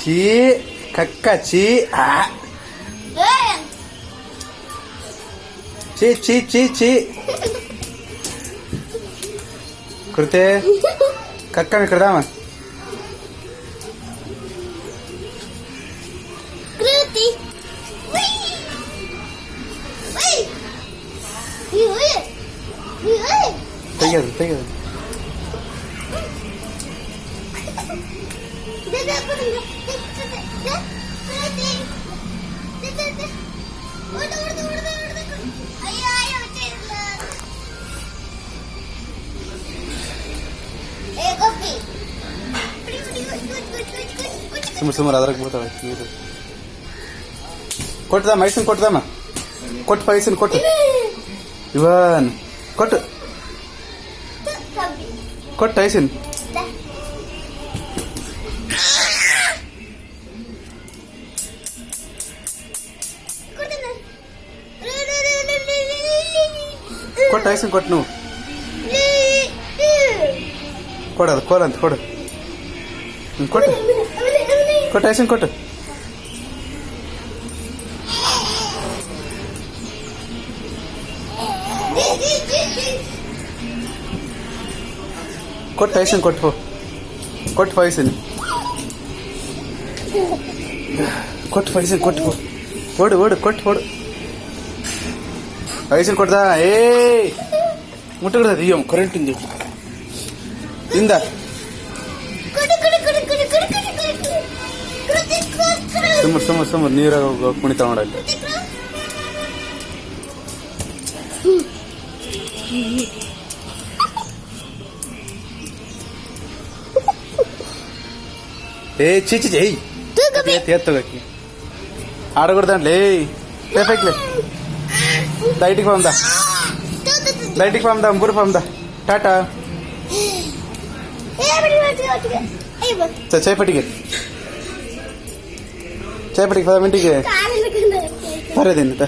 ಚೀ ಕಕ್ಕ ಚೀ ಚೀ ಚೀ ಚೀ ಚೀ ಕೃತೆ ಕಕ್ಕ ಕಡ್ದಾಮ ತೆಗೆದು ತೆಗೆದು ಸುಮಾರು ಅದ್ರಾಗ ಬರ್ತಾವೆ ನೀರು ಕೊಟ್ಟದಮ್ಮ ಐಸನ್ ಕೊಟ್ಟದಮ್ಮ ಕೊಟ್ಟು ಪೈಸನ್ ಕೊಟ್ಟು ಇವನ್ ಕೊಟ್ಟು ಕೊಟ್ಟು ಐಸನ್ ಕೊಟ್ಟು ಐಸನ್ ಕೊಟ್ಟು ನೀವು ಕೊಡೋದು ಕೋಲಂತ ಕೊಡು ಕೊಟ್ಟು ಕೊಟ್ಟು ಐಸನ್ ಕೊಟ್ಟು ಕೊಟ್ಟು ಐಸನ್ ಕೊಟ್ಟು ಕೊಟ್ಟು ಪೈಸನ್ ಕೊಟ್ಟು ಪೈಸನ್ ಕೊಟ್ಟು ಓಡು ಓಡು ಕೊಟ್ಟು ಓಡು ಐಸನ್ ಕೊಡ್ದಾ ಏ ಮುಟ್ಟದ ಅಯ್ಯೋ ಕರೆಂಟ್ ಇಂದ ಸುಮ್ಮನೆ ನೀರಾಗ ಕುಣಿತ ಮಾಡಲ್ಲ ఏ చిచి చెయ్యి తీర్తోకి ఆడకూడదండి లేపైకిలే బయటికి పందా బయటికి పందాం ఊరు పందా టాటా చేపటికి చేపటికి 10 మినిట్కి సరే తింటా